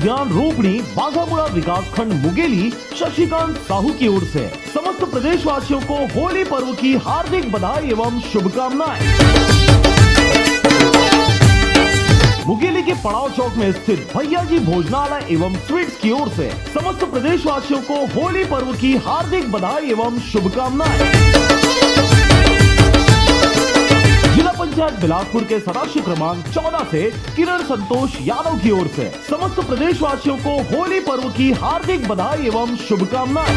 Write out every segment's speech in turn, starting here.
उद्यान रोपड़ी बाघामुड़ा विकास खंड मुगेली शशिकांत साहू की ओर से समस्त प्रदेशवासियों को होली पर्व की हार्दिक बधाई एवं शुभकामनाएं। मुगेली के पड़ाव चौक में स्थित भैया जी भोजनालय एवं स्वीट्स की ओर से समस्त प्रदेशवासियों को होली पर्व की हार्दिक बधाई एवं शुभकामनाएं। जिला पंचायत बिलासपुर के सदस्य क्रमांक 14 से किरण संतोष यादव की ओर से समस्त प्रदेशवासियों को होली पर्व की हार्दिक बधाई एवं शुभकामनाएं।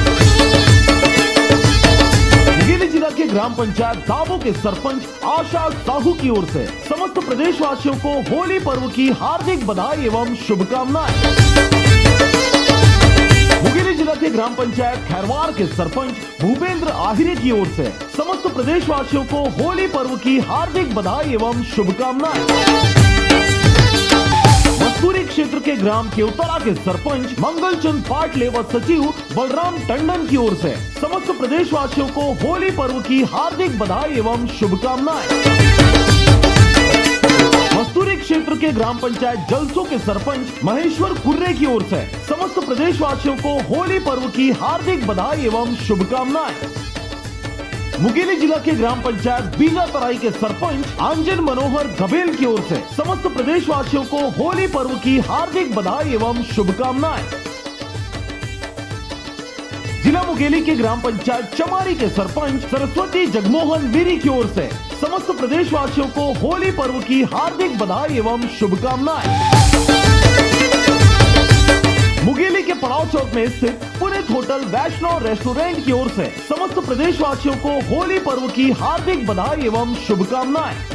मुगेली जिला के ग्राम पंचायत दाबो के सरपंच आशा साहू की ओर से समस्त प्रदेशवासियों को होली पर्व की हार्दिक बधाई एवं शुभकामनाएं। मुगेली जिला के ग्राम पंचायत खैरवार के सरपंच भूपेंद्र आहिरे की ओर से समस्त प्रदेशवासियों को होली पर्व की हार्दिक बधाई एवं शुभकामनाएं। मस्तूरी क्षेत्र के ग्राम केवतरा के सरपंच मंगलचंद पाटले व सचिव बलराम टंडन की ओर से समस्त प्रदेशवासियों को होली पर्व की हार्दिक बधाई एवं शुभकामनाएं। मस्तूरी क्षेत्र के ग्राम पंचायत जलसो के सरपंच महेश्वर कुर्रे की ओर से समस्त प्रदेशवासियों को होली पर्व की हार्दिक बधाई एवं शुभकामनाएं। मुगेली जिला के ग्राम पंचायत बीजा तराई के सरपंच आंजन मनोहर गबेल की ओर से समस्त प्रदेशवासियों को होली पर्व की हार्दिक बधाई एवं शुभकामनाएं। जिला मुगेली के ग्राम पंचायत चमारी के सरपंच सरस्वती जगमोहन वीरी की ओर से समस्त प्रदेशवासियों को होली पर्व की हार्दिक बधाई एवं शुभकामनाएं। मुगेली के पड़ाव चौक में स्थित पुनित होटल वैष्णव रेस्टोरेंट की ओर से समस्त प्रदेशवासियों को होली पर्व की हार्दिक बधाई एवं शुभकामनाएं।